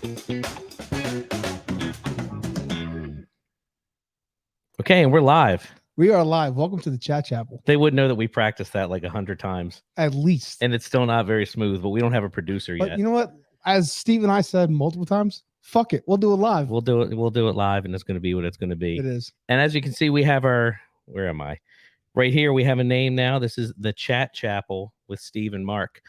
Okay, and we're live. We are live. Welcome to the Chat Chapel. They would know that we practiced that like 100 times, At least. and it's still not very smooth. But we don't have a producer But yet. you know what? As Steve and I said multiple times, fuck it. We'll do it live. We'll do it. We'll do it live, and it's going to be what it's going to be. It is. And as you can see, we have our. Where am I? Right here, we have a name now. This is the Chat Chapel with Steve and Mark.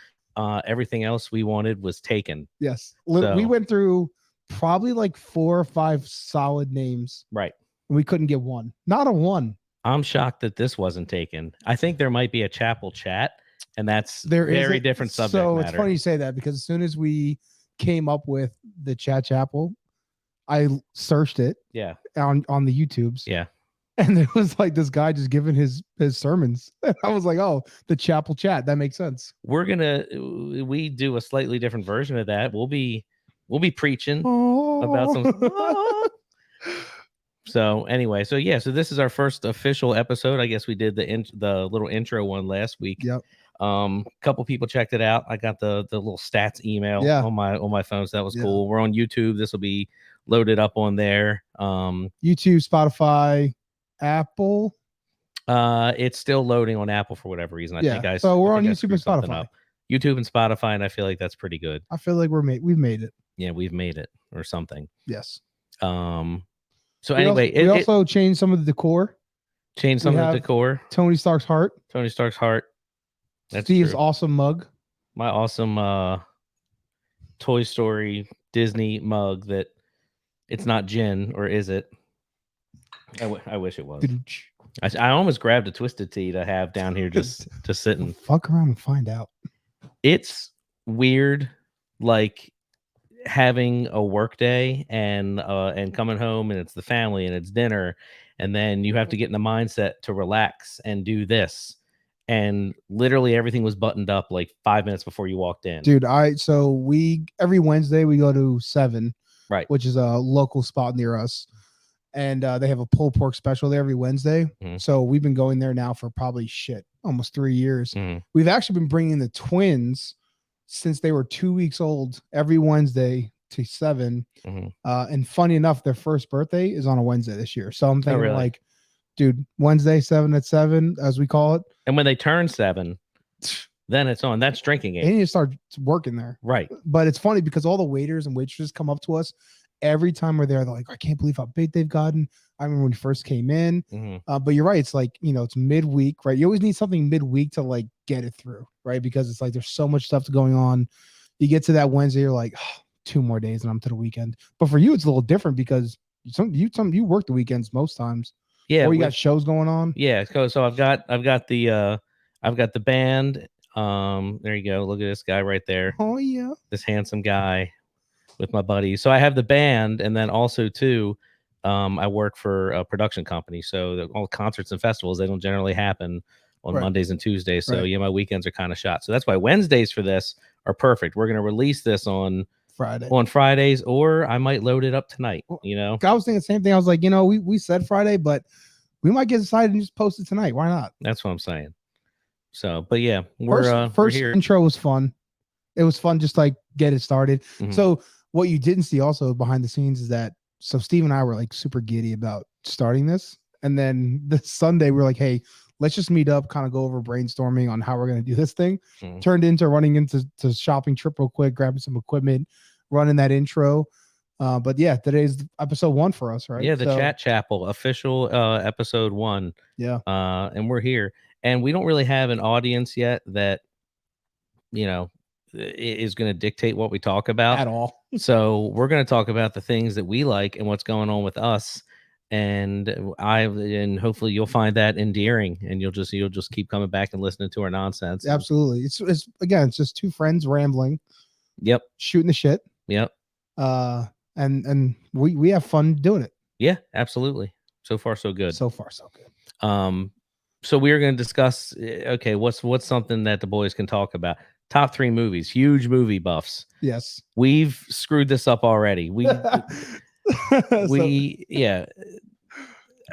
Everything else we wanted was taken. Yes. So- We went through probably like 4 or 5 solid names. Right. And we couldn't get one. Not a one. I'm shocked that this wasn't taken. I think there might be a chapel chat, and that's There is very a- different subject So matter. it's funny you say that because as soon as we came up with the Chat Chapel, I searched it Yeah. on the YouTubes. Yeah. And there was like this guy just giving his sermons. I was like, oh, the chapel chat. That makes sense. We do a slightly different version of that. We'll be preaching about Oh. some. So anyway, so this is our first official episode. I guess we did the little intro one last week. Yep. Couple people checked it out. I got the little stats email on my phone, so that was cool. We're on YouTube. This will be loaded up on there. YouTube, Spotify, Apple. It's still loading on Apple for whatever reason. I think so we're on I YouTube and screwed something Spotify. up. YouTube and Spotify, and I feel like that's pretty good. I feel like we've made it. Yeah, we've made it or something. Yes. So anyway, we also changed some of the decor. Changed some of the decor. Tony Stark's heart. Tony Stark's heart. That's Steve's awesome mug. My awesome Toy Story Disney mug that it's not gin, or is it? I wish it was. I almost grabbed a Twisted Tea to have down here just sitting. Fuck around and find out. It's weird, like having a work day and coming home and it's the family and it's dinner, and then you have to get in the mindset to relax and do this, and literally everything was buttoned up like 5 minutes before you walked in. Dude, every Wednesday we go to 7, right, which is a local spot near us, and they have a pulled pork special there every Wednesday. Mm-hmm. So we've been going there now for probably almost 3 years. Mm-hmm. We've actually been bringing the twins since they were 2 weeks old every Wednesday to 7. Mm-hmm. And funny enough, their first birthday is on a Wednesday this year. So I'm thinking really? Dude, Wednesday 7 at 7, as we call it. And when they turn 7, then it's on. That's drinking age. They need to start working there. Right. But it's funny because all the waiters and waitresses come up to us every time we're there. They're like, I can't believe how big they've gotten. I remember when we first came in. Mm-hmm. But you're right. It's like, it's midweek, right? You always need something midweek to like get it through, right? Because it's like there's so much stuff going on. You get to that Wednesday, you're like, 2 more days and I'm to the weekend. But for you, it's a little different because you work the weekends most times. Yeah. Or you got shows going on. Yeah. So I've got the band. There you go. Look at this guy right there. Oh yeah. This handsome guy with my buddies. So I have the band, and then also too, I work for a production company. So all concerts and festivals, they don't generally happen on Mondays and Tuesdays. So my weekends are kind of shot. So that's why Wednesdays for this are perfect. We're gonna release this on Fridays, or I might load it up tonight. I was thinking the same thing. I was like, we said Friday, but we might get excited and just post it tonight. Why not? That's what I'm saying. So, but yeah, first we're here. Intro was fun. It was fun, just like get it started. Mm-hmm. So what you didn't see also behind the scenes is that Steve and I were like super giddy about starting this, and then this Sunday we were like, hey, let's just meet up, kind of go over brainstorming on how we're going to do this thing. Mm-hmm. Turned into running into shopping trip real quick, grabbing some equipment, running that intro. But yeah, today's episode 1 for us, right? Yeah, the Chat Chapel official episode 1. Yeah. And we're here, and we don't really have an audience yet that is going to dictate what we talk about at all. So we're going to talk about the things that we like and what's going on with us. And hopefully you'll find that endearing, and you'll just keep coming back and listening to our nonsense. Absolutely. It's again, it's just 2 friends rambling. Yep. Shooting the shit. Yep. And we have fun doing it. Yeah, absolutely. So far, so good. So we are going to discuss, okay, what's something that the boys can talk about? Top 3 movies, huge movie buffs. Yes. We've screwed this up already.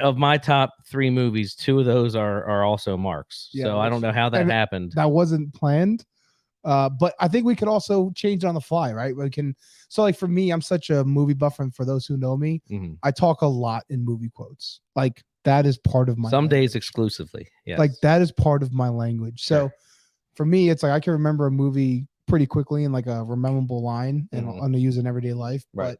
Of my top 3 movies, 2 of those are also Mark's. Yeah, so I don't know how that happened. That wasn't planned, But I think we could also change it on the fly, right? We can. So like for me, I'm such a movie buff, and for those who know me, Mhm. I talk a lot in movie quotes. Like that is part of my Some days language. exclusively. Yes. Like that is part of my language. So Sure. for me, it's like I can remember a movie pretty quickly in like a rememberable line, and I'm gonna use it in everyday life. Right.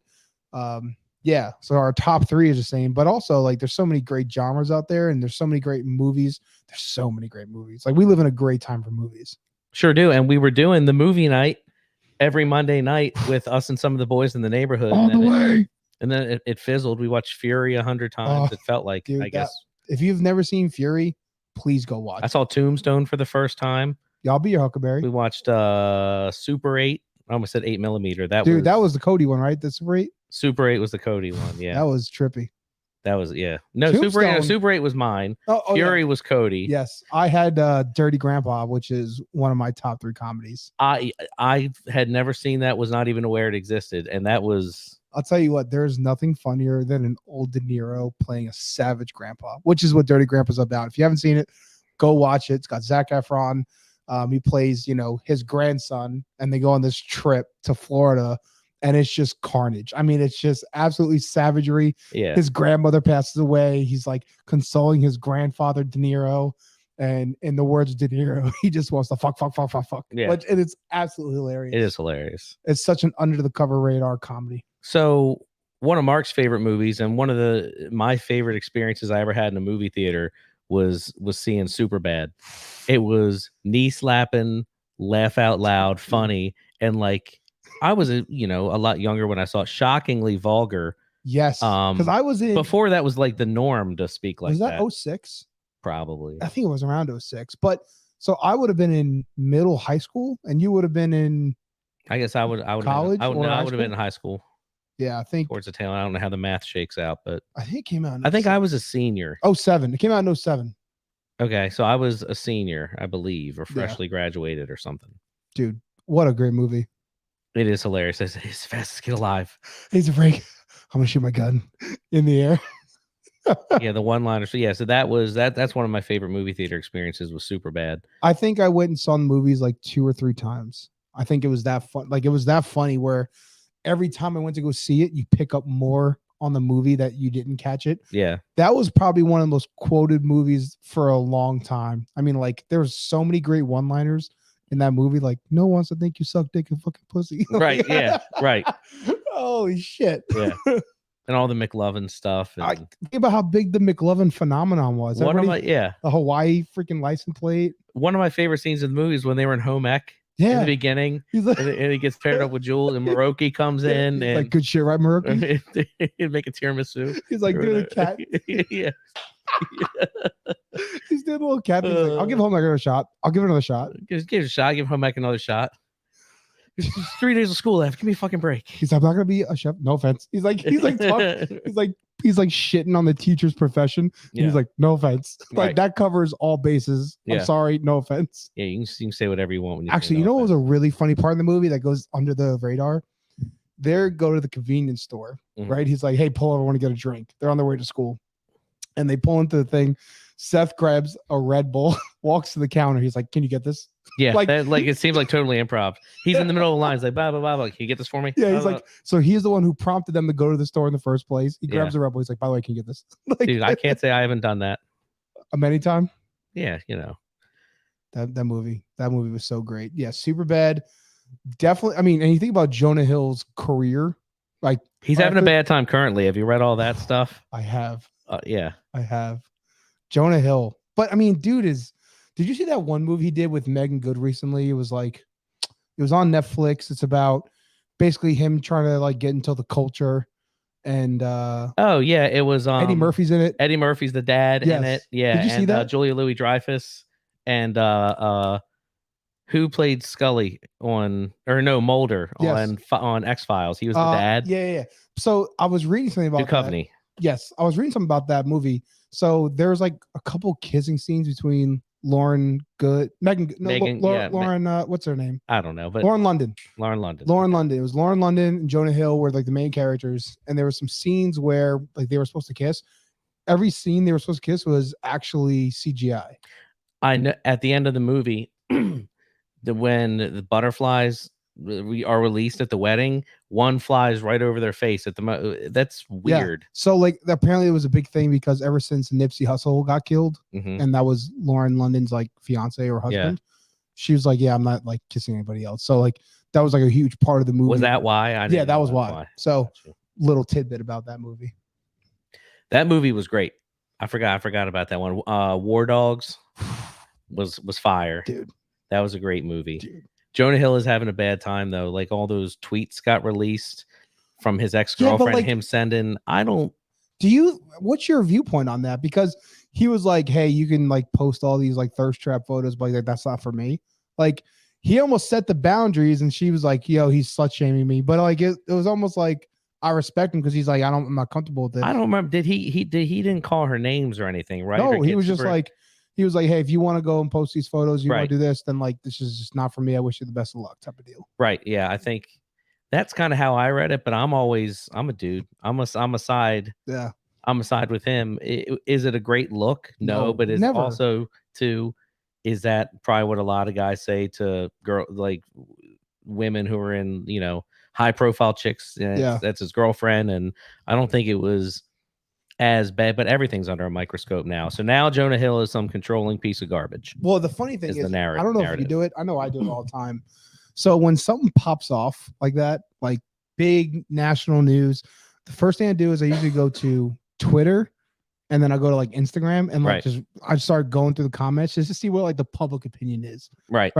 But yeah. So our top three is the same, but also like there's so many great genres out there, and there's so many great movies. There's so many great movies. Like we live in a great time for movies. Sure do. And we were doing the movie night every Monday night with us and some of the boys in the neighborhood. All the way. And then it fizzled. We watched Fury 100 times. It felt like, dude, I guess. If you've never seen Fury, please go watch. I saw Tombstone for the first time. Y'all be your Huckleberry. We watched Super 8. I almost said 8mm. That was the Cody one, right? The Super 8? Super 8 was the Cody one. Yeah. That was trippy. That was, yeah. No, Tombstone. Super 8 was mine. Fury was Cody. Yes. I had Dirty Grandpa, which is one of my top 3 comedies. I had never seen that, was not even aware it existed. And that was... I'll tell you what, there's nothing funnier than an old De Niro playing a savage grandpa, which is what Dirty Grandpa's about. If you haven't seen it, go watch it. It's got Zac Efron. He plays, his grandson, and they go on this trip to Florida, and it's just carnage. I mean, it's just absolutely savagery. Yeah. His grandmother passes away. He's like consoling his grandfather, De Niro. And in the words of De Niro, he just wants to fuck. Yeah. And it's absolutely hilarious. It is hilarious. It's such an under the cover radar comedy. So one of Mark's favorite movies, and one of my favorite experiences I ever had in a movie theater was seeing Superbad. It was knee slapping, laugh out loud, funny, and like I was a lot younger when I saw it. Shockingly vulgar. Yes, because I was in before that was like the norm to speak like that. Was that 06? Probably. I think it was around 06. But so I would have been in middle high school, and you would have been in. I guess I would college. I would have been in high school. Yeah, I think towards the tail. I don't know how the math shakes out, but I think it came out. I think I was a senior. 07. It came out in 07. Okay, so I was a senior, I believe, or freshly graduated or something. Dude, what a great movie! It is hilarious. It's the fastest kid alive. He's a freak. I'm gonna shoot my gun in the air. Yeah, the one-liner. So yeah, so that's one of my favorite movie theater experiences. Was Superbad. I think I went and saw the movies like 2 or 3 times. I think it was that fun. Like it was that funny where every time I went to go see it, you pick up more on the movie that you didn't catch it. Yeah. That was probably one of the most quoted movies for a long time. I mean, like there was so many great one-liners in that movie. Like, no one wants to think you suck dick and fucking pussy. Right. Yeah. Right. Holy shit. Yeah. And all the McLovin stuff. And think about how big the McLovin phenomenon was. The Hawaii freaking license plate. One of my favorite scenes of the movie is when they were in home ec. Yeah. In the beginning, and he gets paired up with Jules, and Maroki comes in, and like good shit, right, Maroki? He'd make a tiramisu. He's like doing a cat. Yeah. He's doing a little cat. He's like, I'll give home ec another shot. I'll give it another shot. Give it a shot. Give home ec another shot. There's 3 days of school left. Give me a fucking break. He's like, I'm not gonna be a chef. No offense. He's like shitting on the teacher's profession. Yeah. He's like, no offense. Like that covers all bases. Yeah. I'm sorry, no offense. Yeah, you can say whatever you want. When you actually, what was a really funny part of the movie that goes under the radar? They go to the convenience store, right? He's like, hey, pull over, I want to get a drink. They're on their way to school. And they pull into the thing. Seth grabs a Red Bull, walks to the counter. He's like, can you get this? Yeah, like it seems like totally improv. He's in the middle of the lines, like, blah, blah, blah, blah. Can you get this for me? Yeah, he's like, so he's the one who prompted them to go to the store in the first place. He grabs a Red Bull. He's like, by the way, can you get this? Like, dude, I can't say I haven't done that. Many time? Yeah, That movie was so great. Yeah, Superbad. Definitely. I mean, and you think about Jonah Hill's career, like he's having a bad time currently. Have you read all that stuff? I have. Yeah, I have. Jonah Hill. But I mean, did you see that one movie he did with Megan Good recently? It was on Netflix. It's about basically him trying to like get into the culture. And it was Eddie Murphy's in it. Eddie Murphy's the dad in it. Yeah. Did you see that? Julia Louis-Dreyfus and who played Scully Mulder on X-Files. He was the dad. Yeah. So I was reading something about Duchovny. Yes, I was reading something about that movie. So there's like a couple kissing scenes between Lauren Good, Megan, Lauren, what's her name? I don't know, but Lauren London. It was Lauren London and Jonah Hill were like the main characters, and there were some scenes where like they were supposed to kiss. Every scene they were supposed to kiss was actually CGI. I know at the end of the movie, when the butterflies we are released at the wedding, one flies right over their face at that's Yeah. weird. So like apparently it was a big thing because ever since Nipsey Hussle got killed, Mhm. and that was Lauren London's like fiance or husband, she was like, yeah, I'm not like kissing anybody else. So like that was like a huge part of the movie. Was that why? I Yeah, didn't that know was why. So Gotcha. little tidbit about that movie. That movie was great. I forgot about that one. War Dogs was fire. Dude. That was a great movie. Dude. Jonah Hill is having a bad time though. Like all those tweets got released from his ex-girlfriend, like, him sending, what's your viewpoint on that? Because he was like, hey, you can like post all these like thirst trap photos, but like that's not for me. Like he almost set the boundaries, and she was like, yo, he's slut shaming me. But like it was almost like I respect him because he's like, I'm not comfortable with this. I don't remember. Did he didn't call her names or anything, right? No, he was just like, he was like, hey, if you want to go and post these photos, you want to do this, then like this is just not for me. I wish you the best of luck, type of deal. Right. Yeah. I think that's kind of how I read it, but I'm a dude. I'm a side. Yeah. I'm a side with him. Is it a great look? No, but it's never. also too, is that probably what a lot of guys say to like women who are in, high profile chicks. Yeah. That's his girlfriend. And I don't think it was as bad, but everything's under a microscope now. So now Jonah Hill is some controlling piece of garbage. Well, the funny thing is the narrative. I don't know if you do it. I know I do it all the time. So when something pops off like that, like big national news, the first thing I do is I usually go to Twitter, and then I go to like Instagram, and like I start going through the comments just to see what like the public opinion is. Right.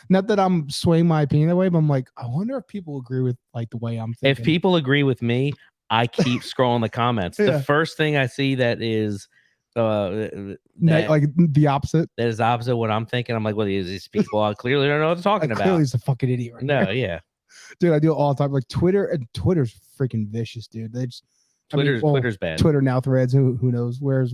Not that I'm swaying my opinion that way, but I'm like, I wonder if people agree with like the way I'm thinking. If people agree with me, I keep scrolling the comments. The first thing I see that is like the opposite. That is opposite what I'm thinking. I'm like, well, these people clearly don't know what they're talking about. Clearly, he's a fucking idiot. Right no, there. Yeah, dude, I do it all the time. Like Twitter's freaking vicious, dude. They just Twitter's bad. Twitter now threads. Who knows? Where's?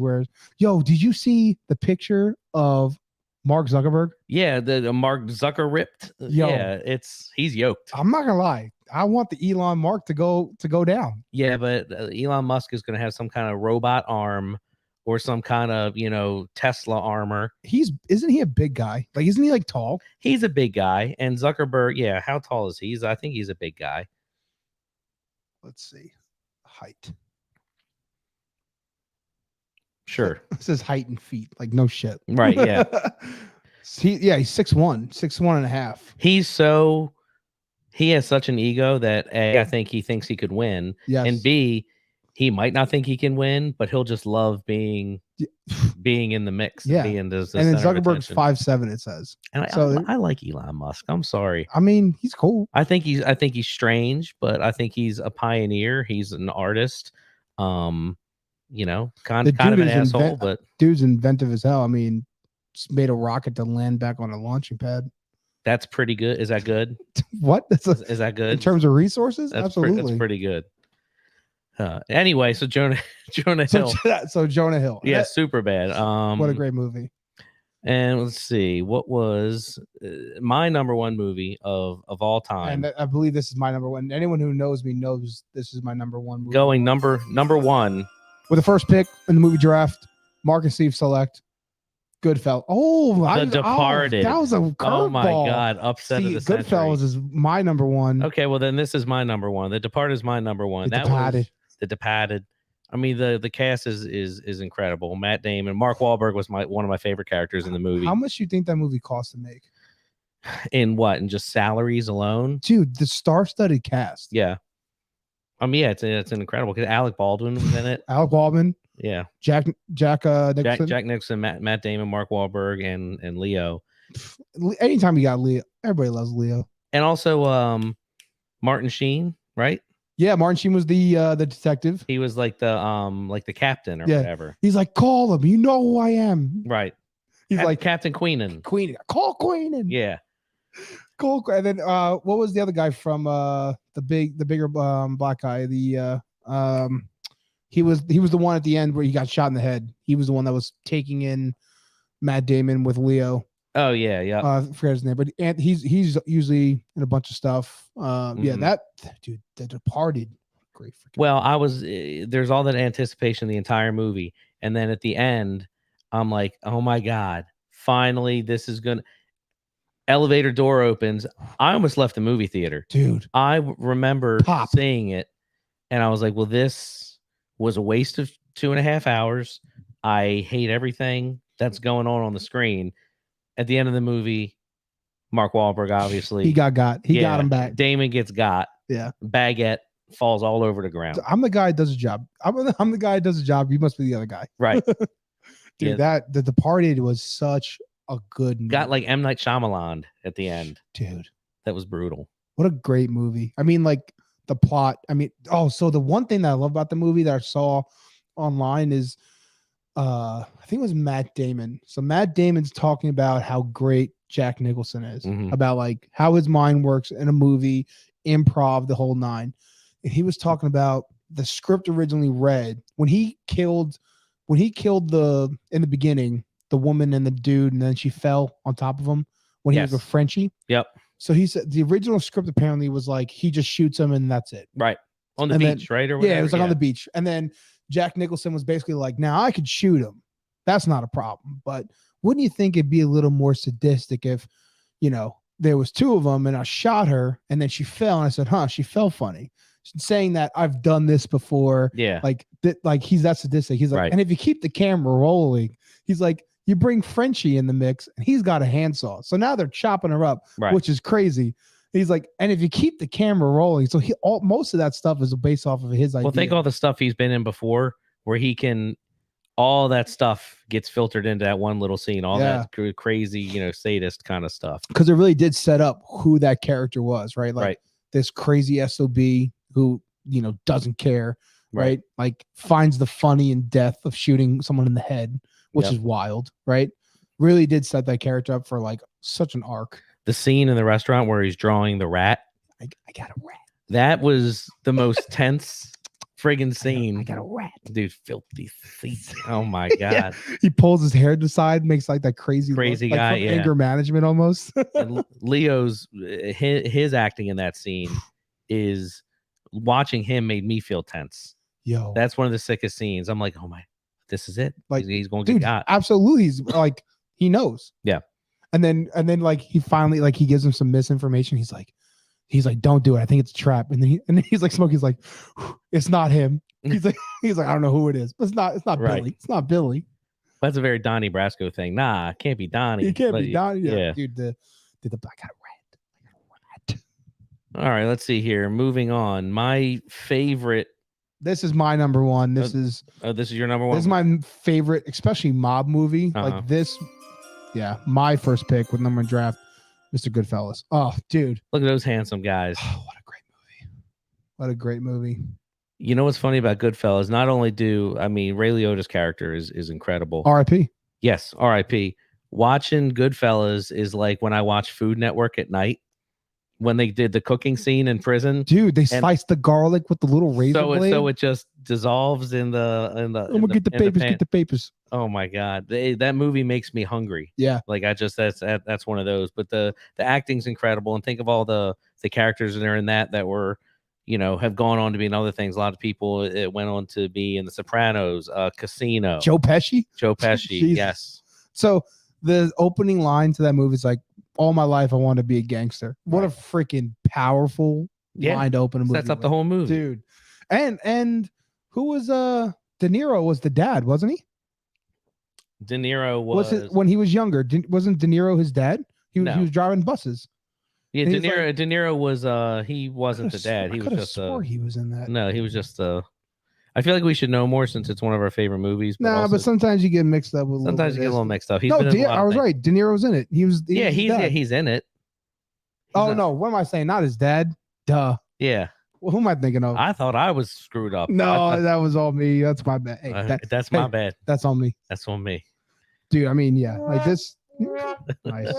Yo, did you see the picture of Mark Zuckerberg? Yeah, the Mark Zucker ripped. Yo, yeah, he's yoked. I'm not gonna lie. I want the Elon Mark to go down. Yeah, but Elon Musk is gonna have some kind of robot arm or some kind of Tesla armor. Isn't he a big guy? Like, isn't he like tall? He's a big guy. And Zuckerberg, yeah, how tall is he? I think he's a big guy. Let's see. Height. Sure. This is height and feet. Like, no shit. Right, yeah. He's 6'1", and a half. He has such an ego that A, I think he thinks he could win. Yes. And B, he might not think he can win, but he'll just love being in the mix. Yeah. And then Zuckerberg's 5'7", it says. And I like Elon Musk. I'm sorry. I mean, he's cool. I think he's strange, but I think he's a pioneer. He's an artist. Kind of an asshole, but dude's inventive as hell. I mean, made a rocket to land back on a launching pad. That's pretty good. Is that good? What? Is that good in terms of resources? Absolutely, that's pretty good. Anyway, so Jonah Hill. So Jonah Hill. Yeah, super bad. What a great movie. And let's see, what was my number one movie of all time? And I believe this is my number one. Anyone who knows me knows this is my number one movie. Going number one with the first pick in the movie draft. Mark and Steve select Goodfellas. The Departed. That was a curveball. Oh my god, upset of the century. Goodfellas is my number one. Okay, well then this is my number one. The Departed is my number one. The Departed. I mean, the cast is incredible. Matt Damon, Mark Wahlberg was one of my favorite characters in the movie. How much do you think that movie cost to make? In what? In just salaries alone? Dude, the star-studded cast. Yeah. Yeah, it's an incredible. Because Alec Baldwin was in it. Alec Baldwin. Yeah. Jack Nicholson. Jack Nicholson, Matt Damon, Mark Wahlberg, and Leo. Anytime you got Leo, everybody loves Leo. And also Martin Sheen, right? Yeah, Martin Sheen was the detective. He was like the captain or whatever. He's like, call him. You know who I am. Right. He's like Captain Queenan. Call Queenan. Yeah. Cool. And then what was the other guy from the bigger black guy? He was the one at the end where he got shot in the head. He was the one that was taking in Matt Damon with Leo. Oh yeah, yeah. I forget his name, but he's usually in a bunch of stuff. Yeah, that dude, The Departed, great. Well, there's all that anticipation the entire movie, and then at the end, I'm like, oh my god, finally, this is gonna. elevator door opens. I almost left the movie theater. Dude. I remember Pop. seeing it, and I was like, well, this was a waste of 2.5 hours. I hate everything that's going on the screen. At the end of the movie, Mark Wahlberg, obviously. He got him back. Damon gets got. Yeah. Baguette falls all over the ground. I'm the guy that does a job. I'm the guy that does a job. You must be the other guy. Right. Dude, The Departed was such a good movie. Got like M. Night Shyamalan at the end. Dude. That was brutal. What a great movie. I mean, like the plot. I mean, so the one thing that I love about the movie that I saw online is I think it was Matt Damon. So Matt Damon's talking about how great Jack Nicholson is, about like how his mind works in a movie, improv, the whole nine. And he was talking about the script originally read when he killed in the beginning, the woman and the dude, and then she fell on top of him when he was with Frenchie. Yep. So he said the original script apparently was like he just shoots him and that's it. Right. On the beach, right? Or whatever. Yeah, it was like on the beach. And then Jack Nicholson was basically like, now I could shoot him. That's not a problem. But wouldn't you think it'd be a little more sadistic if, there was two of them and I shot her and then she fell and I said, she fell funny. Saying that I've done this before. Yeah. Like he's that sadistic. He's like, right. And if you keep the camera rolling, he's like, you bring Frenchie in the mix and he's got a handsaw. So now they're chopping her up, which is crazy. He's like, and if you keep the camera rolling, so most of that stuff is based off of his idea. Well, think all the stuff he's been in before where all that stuff gets filtered into that one little scene, all that crazy, sadist kind of stuff. Because it really did set up who that character was, right? Like this crazy SOB who, doesn't care, right? Like finds the funny in death of shooting someone in the head, which is wild, right? Really did set that character up for like such an arc. The scene in the restaurant where he's drawing the rat. I got a rat. That was the most tense friggin' scene. I got a rat. Dude, filthy feet. Oh my God. He pulls his hair to the side, makes like that crazy look, guy. Like anger management almost. And Leo's his acting in that scene is watching him made me feel tense. Yo. That's one of the sickest scenes. I'm like, oh my, this is it. Like he's going to get got. Absolutely. He's like, he knows. Yeah. And then like he finally like he gives him some misinformation. He's like, don't do it. I think it's a trap. And then he's like smoking. He's like, it's not him. He's like, I don't know who it is, but it's not Billy. It's not Billy. That's a very Donnie Brasco thing. Nah, it can't be Donnie. It can't be Donnie. Yeah. Dude, I got a rat. All right, let's see here. Moving on. My favorite. This is my number one. This is your number one. This is my favorite, especially mob movie. Like this. Yeah, my first pick with number one draft, Mr. Goodfellas. Oh, dude. Look at those handsome guys. Oh, what a great movie. What a great movie. You know what's funny about Goodfellas? Not only Ray Liotta's character is incredible. R.I.P. Yes, R.I.P. Watching Goodfellas is like when I watch Food Network at night. When they did the cooking scene in prison, dude, they sliced the garlic with the little razor blade. So it just dissolves in the. I'm gonna get the papers. Get the papers. Oh my God, that movie makes me hungry. Yeah, like that's one of those. But the acting's incredible, and think of all the characters that are in that were, have gone on to be in other things. A lot of people it went on to be in The Sopranos, Casino. Joe Pesci. Yes. So the opening line to that movie is like, all my life I want to be a gangster. What a freaking powerful line to open a movie. Sets up the whole movie. Dude. And who was De Niro was the dad, wasn't he? De Niro was it when he was younger. Wasn't De Niro his dad? He was driving buses. Yeah, De Niro was he wasn't the dad. He was just he was in that. No, he was just I feel like we should know more since it's one of our favorite movies. But sometimes you get mixed up with. Sometimes you get a little mixed up. I was right. De Niro's in it. He's in it. No, what am I saying? Not his dad. Duh. Yeah. Well, who am I thinking of? I thought I was screwed up. No, that was all me. That's my bad. Hey, that's my bad. That's on me. That's on me. Dude, I mean, yeah, like this. Nice.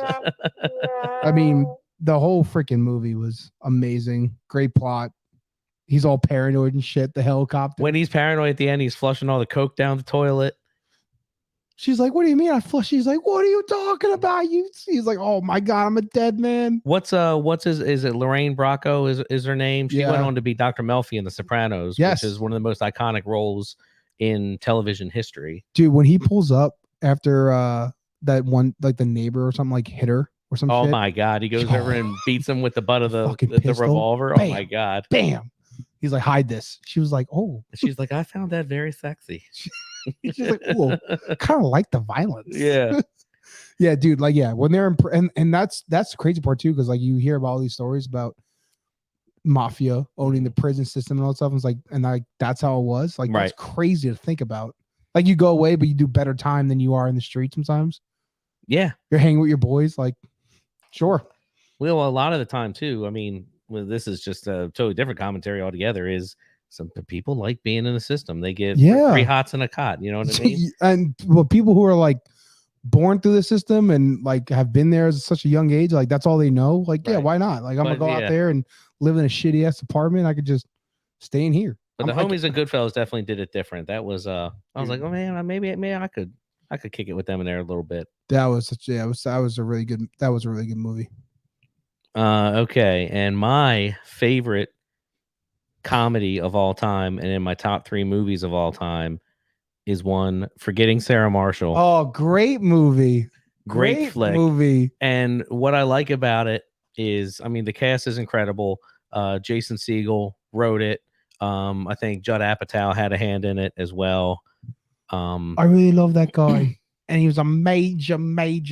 I mean, the whole freaking movie was amazing. Great plot. He's all paranoid and shit. The helicopter. When he's paranoid at the end, he's flushing all the coke down the toilet. She's like, "What do you mean I flush?" She's like, "What are you talking about?" He's like, "Oh my God, I'm a dead man." What's his? Is it Lorraine Bracco? Is her name? She went on to be Dr. Melfi in The Sopranos, which is one of the most iconic roles in television history. Dude, when he pulls up after that one, like the neighbor or something, like hit her or some Oh shit. my god, he goes over and beats him with the butt of the Fucking the pistol. revolver. Oh my Bam. god. Bam. He's like, hide this. She was like, oh. She's like, I found that very sexy. She's like, oh, kind of like the violence. Yeah. Yeah, dude. Like, yeah, when they're in, and that's the crazy part too, because like you hear about all these stories about mafia owning the prison system and all that stuff. And it's like, and like that's how it was. Like, Right. that's crazy to think about. Like, you go away, but you do better time than you are in the street sometimes. Yeah. You're hanging with your boys, like, sure. Well, a lot of the time too. I mean, well, this is just a totally different commentary altogether. Is some people like being in the system. They get Yeah. 3 hots in a cot. You know what I mean? And well, people who are like born through the system and like have been there at such a young age, like that's all they know. Like, yeah, Right. why not? Like, I'm gonna But, go out there and live in a shitty ass apartment. I could just stay in here. But the I'm like- homies and Goodfellas definitely did it different. That was I was like, oh man, maybe I could kick it with them in there a little bit. That was such that was a really good movie. Okay, and my favorite comedy of all time, and in my top 3 movies of all time, is one Forgetting Sarah Marshall. Oh, great movie. Great flick. Movie. And what I like about it is, I mean, the cast is incredible. Jason Segel wrote it. I think Judd Apatow had a hand in it as well. I really love that guy. And he was a major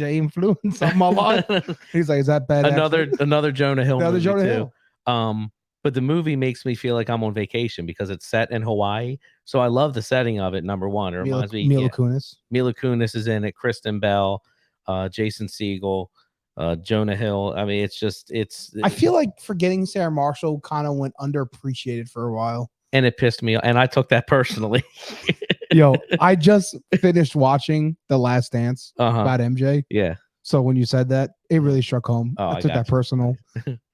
influence on my life. He's like, is that bad? another Jonah Hill Another movie Jonah too. Hill. But the movie makes me feel like I'm on vacation because it's set in Hawaii. So I love the setting of it. Number one, it reminds me. Mila Kunis. Mila Kunis is in it. Kristen Bell, Jason Segel, Jonah Hill. I mean, it's. I feel like Forgetting Sarah Marshall kind of went underappreciated for a while. And it pissed me off, and I took that personally. Yo, I just finished watching The Last Dance about MJ. Yeah. So when you said that, it really struck home. Oh, I took that personal.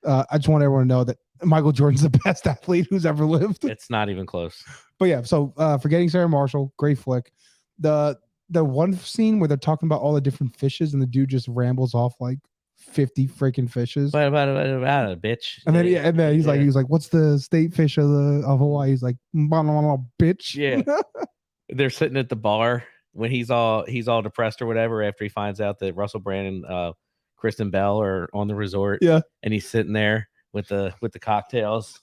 I just want everyone to know that Michael Jordan's the best athlete who's ever lived. It's not even close. But yeah, so Forgetting Sarah Marshall, great flick. The one scene where they're talking about all the different fishes and the dude just rambles off like 50 freaking fishes. About it, bitch. And then he's like, what's the state fish of Hawaii? He's like, bitch. Yeah. They're sitting at the bar when he's all depressed or whatever after he finds out that Russell Brand and Kristen Bell are on the resort. Yeah. And he's sitting there with the cocktails.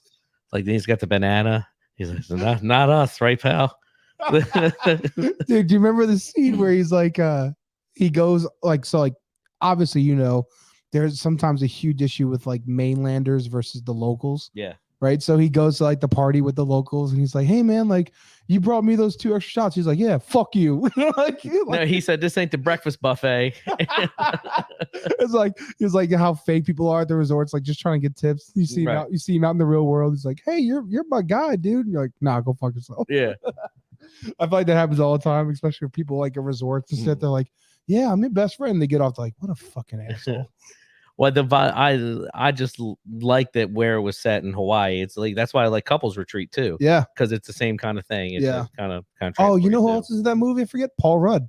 Like, then he's got the banana. He's like, not us, right, pal? Dude, do you remember the scene where he's like, he goes like, so like, obviously, you know, there's sometimes a huge issue with like mainlanders versus the locals. Yeah. Right. So he goes to like the party with the locals and he's like, hey man, like you brought me those 2 extra shots. He's like, yeah, fuck you. No, he said this ain't the breakfast buffet. It's like how fake people are at the resorts, like just trying to get tips. You see him out, you see him out in the real world. He's like, hey, you're my guy, dude. And you're like, nah, go fuck yourself. Yeah. I feel like that happens all the time, especially with people like at resorts and shit. They're like, yeah, I'm your best friend. They get off like, what a fucking asshole. Well, I just like that where it was set in Hawaii. It's like that's why I like Couples Retreat too. Yeah, because it's the same kind of thing. It's just kind of. Oh, you know who else is in that movie? I forget. Paul Rudd.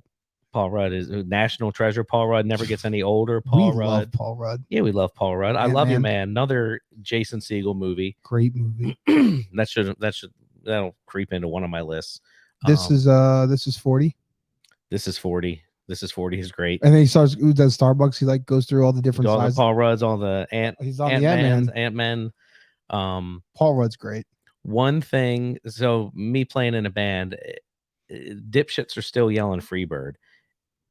Paul Rudd is national treasure. Paul Rudd never gets any older. Paul Rudd. Love Paul Rudd. Yeah, we love Paul Rudd. I love you, man. Another Jason Segel movie. Great movie. That'll creep into one of my lists. This is 40. This is 40. This is 40 is great. And then he does Starbucks. He like goes through all the different all sizes. the Paul Rudd's, all the Ant-Man. Paul Rudd's great. One thing, so me playing in a band, dipshits are still yelling Freebird,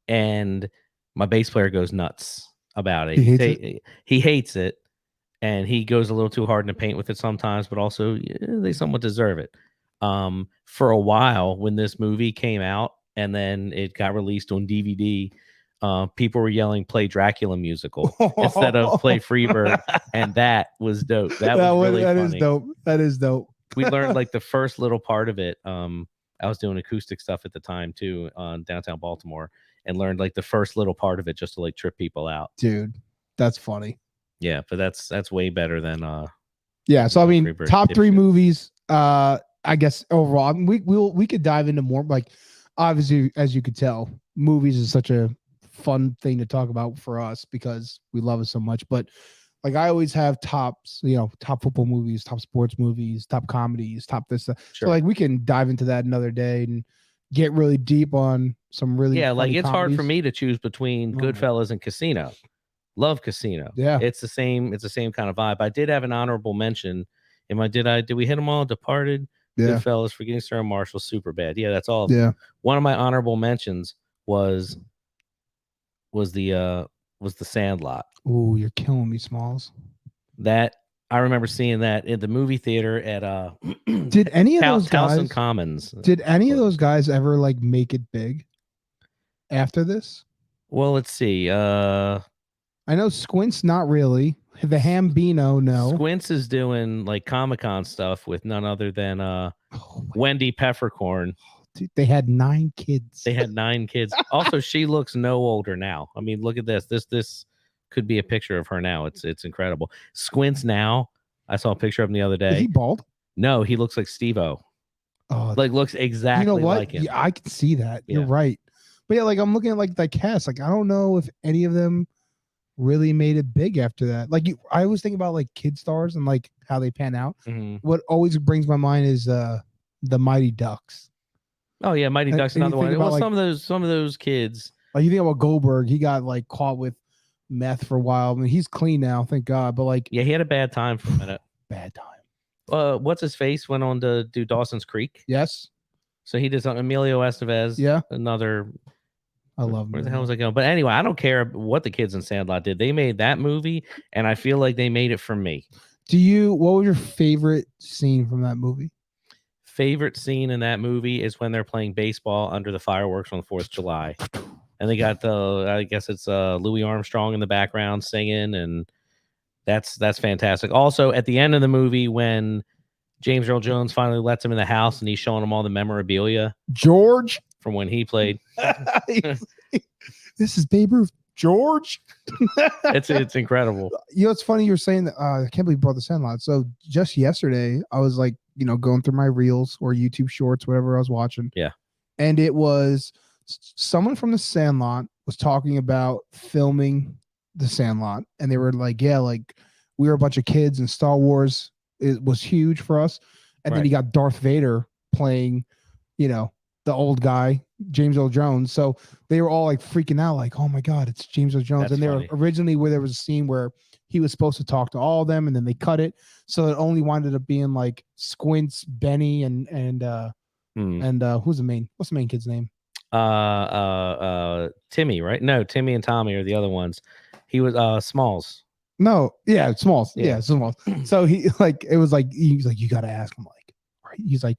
and my bass player goes nuts about it. He hates it, and he goes a little too hard in the paint with it sometimes, but also they somewhat deserve it. For a while when this movie came out and then it got released on DVD, people were yelling "Play Dracula musical" instead of "Play Freebird," and that was dope. That was really funny. That is dope. We learned like the first little part of it. I was doing acoustic stuff at the time too on downtown Baltimore, and learned like the first little part of it just to like trip people out. Dude, that's funny. Yeah, but that's way better than yeah. So I mean, Freebird top 3 movies. I guess overall, we could dive into more. Like obviously, as you could tell, movies is such a fun thing to talk about for us because we love it so much. But like I always have tops, top football movies, top sports movies, top comedies, top this stuff. Sure. So like we can dive into that another day and get really deep on some really like it's comedies. hard for me to choose between Goodfellas and Casino. Love Casino. Yeah. It's the same kind of vibe. I did have an honorable mention. Did we hit them all? Departed, Yeah. Goodfellas, Forgetting Sarah Marshall, Super Bad. Yeah, that's all of them. Yeah. One of my honorable mentions was the Sandlot. Ooh, you're killing me, Smalls. That I remember seeing that in the movie theater at Did any of those Towson guys Commons. Did any of those guys ever like make it big after this? Well, let's see. I know Squint's not really. The Hambino, no. Squints is doing like Comic-Con stuff with none other than Oh my- Wendy Peppercorn. dude, they had 9 kids. They had 9 kids. Also, she looks no older now. I mean, look at this. This could be a picture of her now. It's incredible. Squints now. I saw a picture of him the other Is day. he bald? No, he looks like Steve-O. Oh, Like looks exactly you know what? like him. Yeah, I can see that. You're Yeah. right. But yeah, like I'm looking at like the cast. Like I don't know if any of them really made it big after that. Like I always think about like kid stars and like how they pan out. Mhm. What always brings my mind is the Mighty Ducks. Oh yeah, Mighty And- Ducks, and you another one. think Well, about, like- some of those kids. Like you think about Goldberg, he got like caught with meth for a while. I mean, he's clean now, thank God. But like Yeah, he had a bad time for a minute. bad time. What's his face went on to do Dawson's Creek. Yes. So he did something. Emilio Estevez. Yeah. Another. I love Where the him. hell was I going? But anyway, I don't care what the kids in Sandlot did. They made that movie, and I feel like they made it for me. What was your favorite scene from that movie? Favorite scene in that movie is when they're playing baseball under the fireworks on the 4th of July. And they got I guess it's Louis Armstrong in the background singing, and that's fantastic. Also, at the end of the movie, when James Earl Jones finally lets him in the house and he's showing him all the memorabilia George. from when he played. This is Babe Ruth. George. It's incredible. You know, it's funny you're saying that. I can't believe you brought the Sandlot. So just yesterday, I was like, going through my reels or YouTube shorts, whatever I was watching. Yeah. And it was someone from the Sandlot was talking about filming the Sandlot, and they were like, yeah, like we were a bunch of kids and Star Wars it was huge for us. And then Right. you got Darth Vader playing, the old guy, James Earl Jones. So they were all like freaking out, like, oh my God, it's James Earl Jones. That's and they funny. were originally where there was a scene where he was supposed to talk to all of them, and then they cut it. So it only wound up being like Squints, Benny, and what's the main kid's name? Timmy, right? No, Timmy and Tommy are the other ones. He was Smalls. No, yeah, Smalls. Yeah. Yeah, Smalls. So he like he was like, you gotta ask him, like, he's like,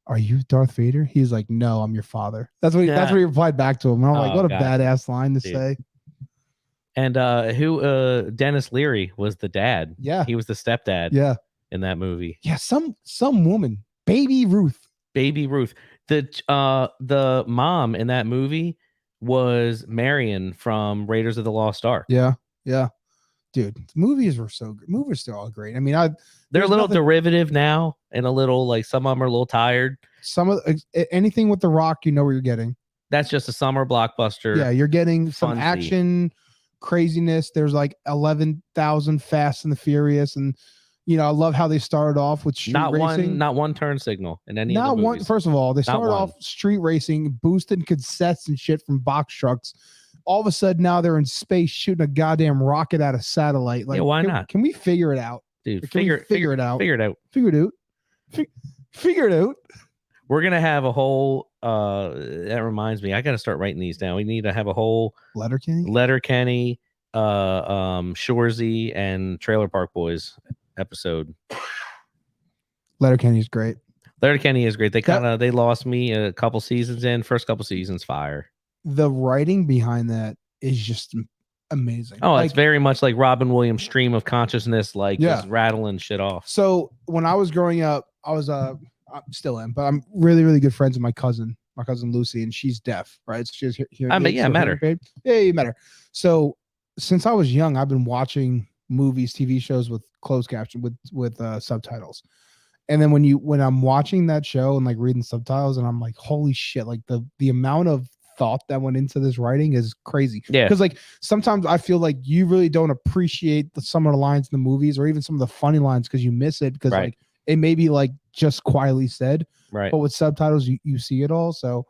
are you Darth Vader? He's like, no, I'm your father. That's what Yeah. he replied back to him. And I'm like, Oh, what a God. badass line to Dude. say. And Dennis Leary was the dad. Yeah. He was the stepdad Yeah. in that movie. Yeah. Some woman, Baby Ruth. Baby Ruth. The mom in that movie was Marion from Raiders of the Lost Ark. Yeah. Yeah. Dude, movies were so good. Movies are all great. I mean, They're a there's little nothing- derivative now, and a little like some of them are a little tired. some of anything with The Rock, you know what you're getting. That's just a summer blockbuster. Yeah, you're getting some Funsy. action craziness. There's like 11,000 Fast and the Furious, and I love how they started off with street racing. not one turn signal in any Not of the one. movies. First of all, they Not started one. off street racing, boosting cassettes and shit from box trucks. All of a sudden, now they're in space shooting a goddamn rocket at a satellite. Like, why can- not? Can we figure it out? Dude, Can we figure it out? Figure it out. Figure it out. Figure it out. We're gonna have a whole that reminds me, I gotta start writing these down. We need to have a whole Letterkenny. Letterkenny, Shorzy, and Trailer Park Boys episode. Letterkenny's great. Letterkenny is great. That- They lost me a couple seasons in. First couple seasons, fire. The writing behind that is just amazing. Oh, Like, it's very much like Robin Williams' stream of consciousness, like Yeah. just rattling shit off. so when I was growing up, I still am, but I'm really, really good friends with my cousin Lucy, and she's deaf, right? So she has hearing I met- aids, yeah, I so met her. hearing aid. Yeah, you met her. So since I was young, I've been watching movies, TV shows with closed caption with subtitles. And then when I'm watching that show and like reading subtitles, and I'm like, holy shit, like the amount of thought that went into this writing is crazy. Yeah. Because like sometimes I feel like you really don't appreciate some of the lines in the movies or even some of the funny lines because you miss it because Right. like it may be like just quietly said, Right. but with subtitles you see it all. So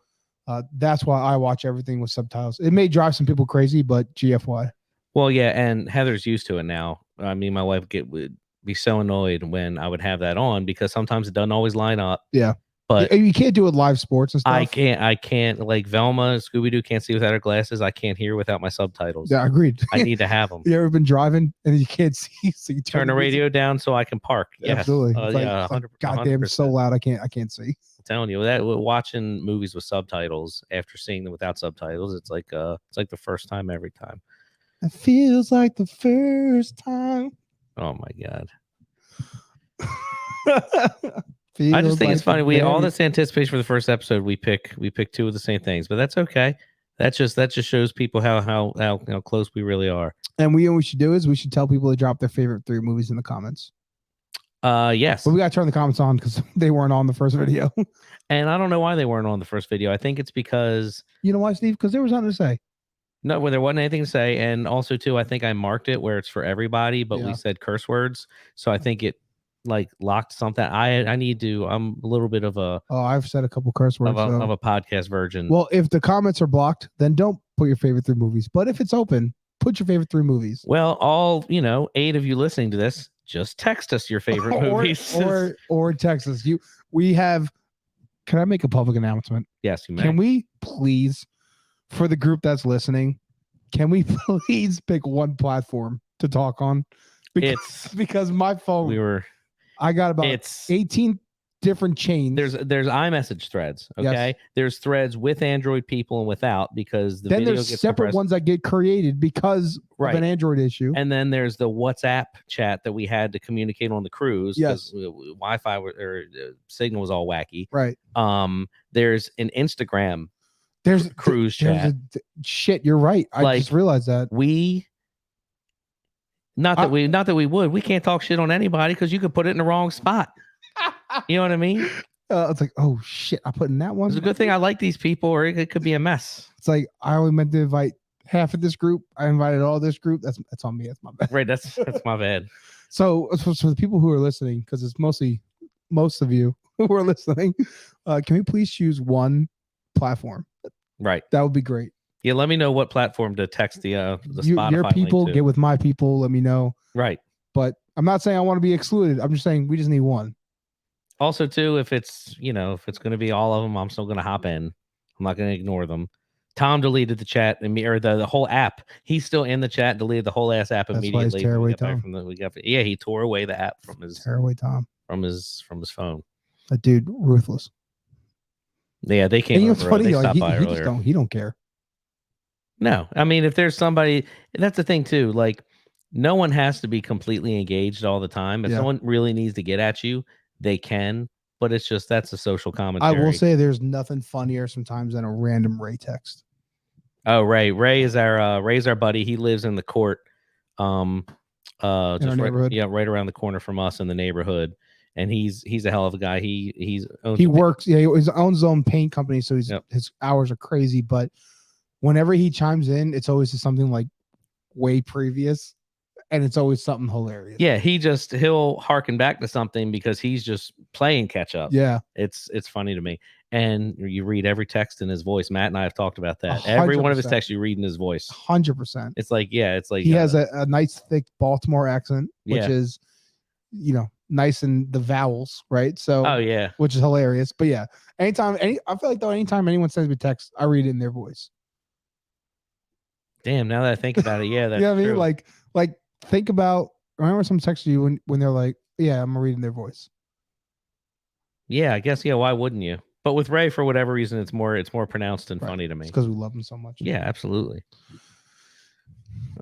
that's why I watch everything with subtitles. It may drive some people crazy, but GFY. Well, yeah, and Heather's used to it now. I mean, my wife would be so annoyed when I would have that on because sometimes it doesn't always line up. Yeah. But You can't do it live sports and stuff. I can't like Velma, Scooby Doo can't see without her glasses. I can't hear without my subtitles. Yeah, agreed. I need to have them. You ever been driving and you can't see? So you Turn the radio down so I can park. Yes. Absolutely. It's Yeah, like, goddamn, it's so 100%. loud. I can't see. I'm telling you that watching movies with subtitles after seeing them without subtitles, it's like the first time every time. It feels like the first time. Oh my god. I just think it's funny. We all this anticipation for the first episode. We pick two of the same things, but that's okay. That just shows people how close we really are. And what we should do is we should tell people to drop their favorite 3 movies in the comments. Yes. But we gotta turn the comments on because they weren't on the first video. And I don't know why they weren't on the first video. I think it's because you know why, Steve? Because there was nothing to say. No, well, there wasn't anything to say, and also too, I think I marked it where it's for everybody, but we said curse words, so I think it like locked something. I need to. I'm a little bit of a. Oh, I've said a couple curse words of a podcast virgin. Well, if the comments are blocked, then don't put your favorite 3 movies. But if it's open, put your favorite 3 movies. Well, all 8 of you listening to this, just text us your favorite movies, or text us. We have. Can I make a public announcement? Yes, you may. Can we please, for the group that's listening, can we please pick one platform to talk on? Because my phone. I got about 18 different chains. There's iMessage threads. Okay, yes. There's threads with Android people and without, because then there's separate ones that get created because of an Android issue. And then there's the WhatsApp chat that we had to communicate on the cruise. Yes, Wi-Fi or signal was all wacky. Right. There's an Instagram. There's cruise chat. Shit, you're right. I just realized that Not that we would. We can't talk shit on anybody because you could put it in the wrong spot. You know what I mean? It's like, oh shit, I put in that one. It's a good thing I like these people, or it could be a mess. It's like I only meant to invite half of this group. I invited all this group. That's on me. That's my bad. Right. That's my bad. So for the people who are listening, because it's mostly most of you who are listening, can we please choose one platform? Right. That would be great. Yeah, let me know what platform to text the Spotify your people link to. Get with my people. Let me know. Right. But I'm not saying I want to be excluded. I'm just saying we just need one. Also, too, if it's going to be all of them, I'm still going to hop in. I'm not going to ignore them. Tom deleted the chat and the whole app. He's still in the chat. Deleted the whole ass app immediately. That's why he's tearaway Tom. He tore away the app from his tearaway Tom from his phone. That dude ruthless. Yeah, they came over. Funny, they stopped by earlier. He don't care. No, I mean, if there's somebody, that's the thing too. Like, no one has to be completely engaged all the time. If someone really needs to get at you, they can. But it's just that's a social commentary. I will say there's nothing funnier sometimes than a random Ray text. Oh, Ray is our buddy. He lives in the court, just right around the corner from us in the neighborhood. And he's a hell of a guy. He works. Yeah, he owns his own paint company, so his hours are crazy. But whenever he chimes in, it's always something like way previous, and it's always something hilarious. Yeah, he'll harken back to something because he's just playing catch up. Yeah, it's funny to me. And you read every text in his voice. Matt and I have talked about that. 100%. Every one of his texts you read in his voice. 100%. It's like he has a nice thick Baltimore accent, which is, nice in the vowels, right? So which is hilarious. But yeah, I feel like anytime anyone sends me text, I read it in their voice. Damn, now that I think about it, that's you know what true. I mean? Like think about, remember someone texted you when they're like, yeah, I'm reading their voice. Yeah, I guess why wouldn't you? But with Ray, for whatever reason, it's more pronounced and funny to me. Because we love him so much. Yeah, absolutely.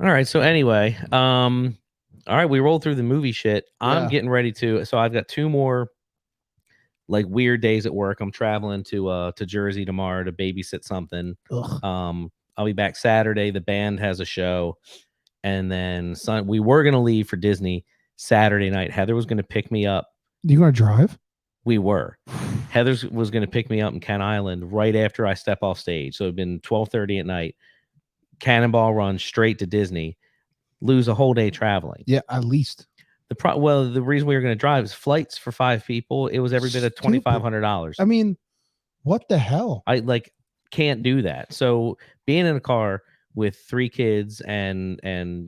All right, so anyway, all right, we rolled through the movie shit. I'm getting ready to. So I've got 2 more like weird days at work. I'm traveling to Jersey tomorrow to babysit something. Ugh. I'll be back Saturday. The band has a show, and then we were gonna leave for Disney Saturday night. Heather was gonna pick me up. You gonna drive? We were. Heather was gonna pick me up in Kent Island right after I step off stage. So it'd been 12:30 at night. Cannonball Run straight to Disney. Lose a whole day traveling. Yeah, at least. The reason we were going to drive is flights for 5 people. It was every bit of $2,500. I mean, what the hell? I can't do that. So being in a car with 3 kids and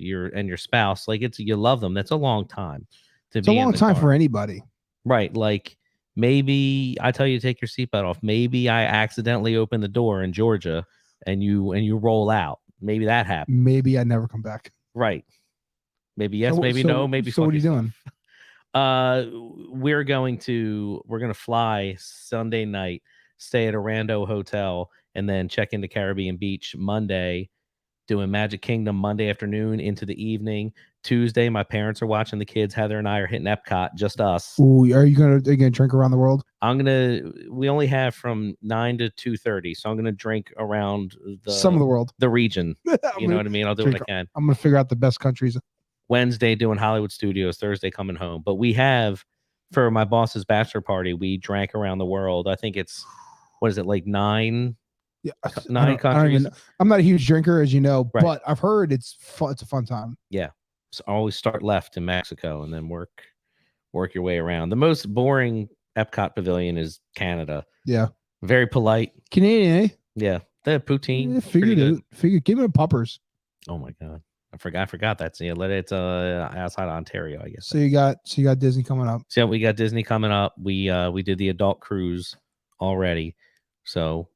your spouse, like you love them. That's a long time to It's a be in long the time car. for anybody. Right. Like maybe I tell you to take your seatbelt off. Maybe I accidentally open the door in Georgia and you roll out. Maybe that happened. Maybe I never come back. Right. Maybe yes, So- maybe so- no, maybe so what are you funky doing? stuff. We're going to fly Sunday night, stay at a rando hotel, and then check into Caribbean Beach Monday, doing Magic Kingdom Monday afternoon into the evening. Tuesday, my parents are watching the kids. Heather and I are hitting Epcot, just us. Ooh, are you gonna drink around the world? We only have from 9 to 2:30, so I'm gonna drink around Some of the world. the region. I'm You know what I mean? I'll do what I can. gonna figure out the best countries. Wednesday doing Hollywood Studios, Thursday coming home. But we have, for my boss's bachelor party, we drank around the world. I think it's, what is it, like 9 Yeah, countries? I'm not a huge drinker, as you know, Right. but I've heard it's fun. It's a fun time. So always start left in Mexico and then work your way around. The most boring Epcot pavilion is Canada. Yeah, Very polite. Canadian, eh? Yeah. They have poutine. Yeah, Pretty good. Figured. Give me a puppers. Oh my god. I forgot that's it's outside Ontario, I guess. So you got Disney coming up. So we got Disney coming up. We did the adult cruise already. So,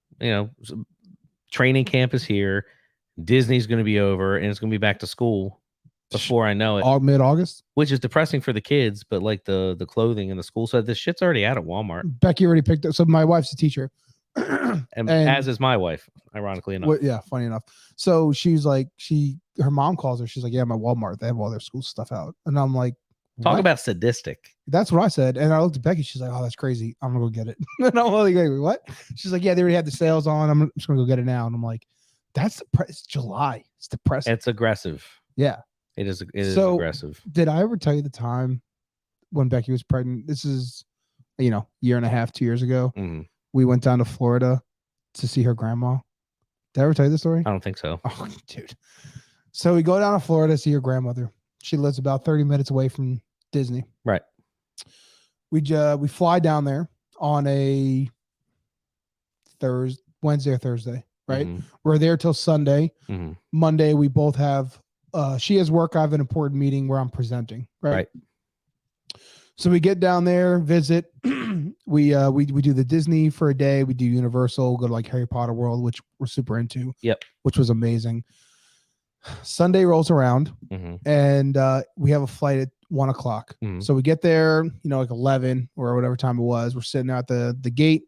training camp is here. Disney's going to be over and it's going to be back to school before I know it. All mid-August. Which is depressing for the kids, but like the clothing and the school. So this shit's already out at Walmart. Becky already picked up. So my wife's a teacher. and as is my wife, ironically enough. Yeah, funny enough. So she's like, her mom calls her. She's like, yeah, my Walmart, they have all their school stuff out. And I'm like, Talk what? about sadistic. That's what I said. And I looked at Becky. She's like, oh, that's crazy. I'm gonna go get it. And I'm like, wait, what? She's like, yeah, they already had the sales on. I'm just gonna go get it now. And I'm like, it's July. It's depressing. It's aggressive. Yeah, it is aggressive. Did I ever tell you the time when Becky was pregnant? This is, year and a half, 2 years ago. Mm-hmm. We went down to Florida to see her grandma. Did I ever tell you the story? I don't think so. Oh, dude. So we go down to Florida to see her grandmother. She lives about 30 minutes away from Disney. Right. We fly down there on a Wednesday or Thursday, right? Mm-hmm. We're there till Sunday. Mm-hmm. Monday, we both have, she has work. I have an important meeting where I'm presenting, right? So we get down there, visit. We do the Disney for a day. We do Universal, go to like Harry Potter World, which we're super into. Yep. Which was amazing. Sunday rolls around, and we have a flight at 1:00. Mm-hmm. So we get there, like 11 or whatever time it was. We're sitting out the gate.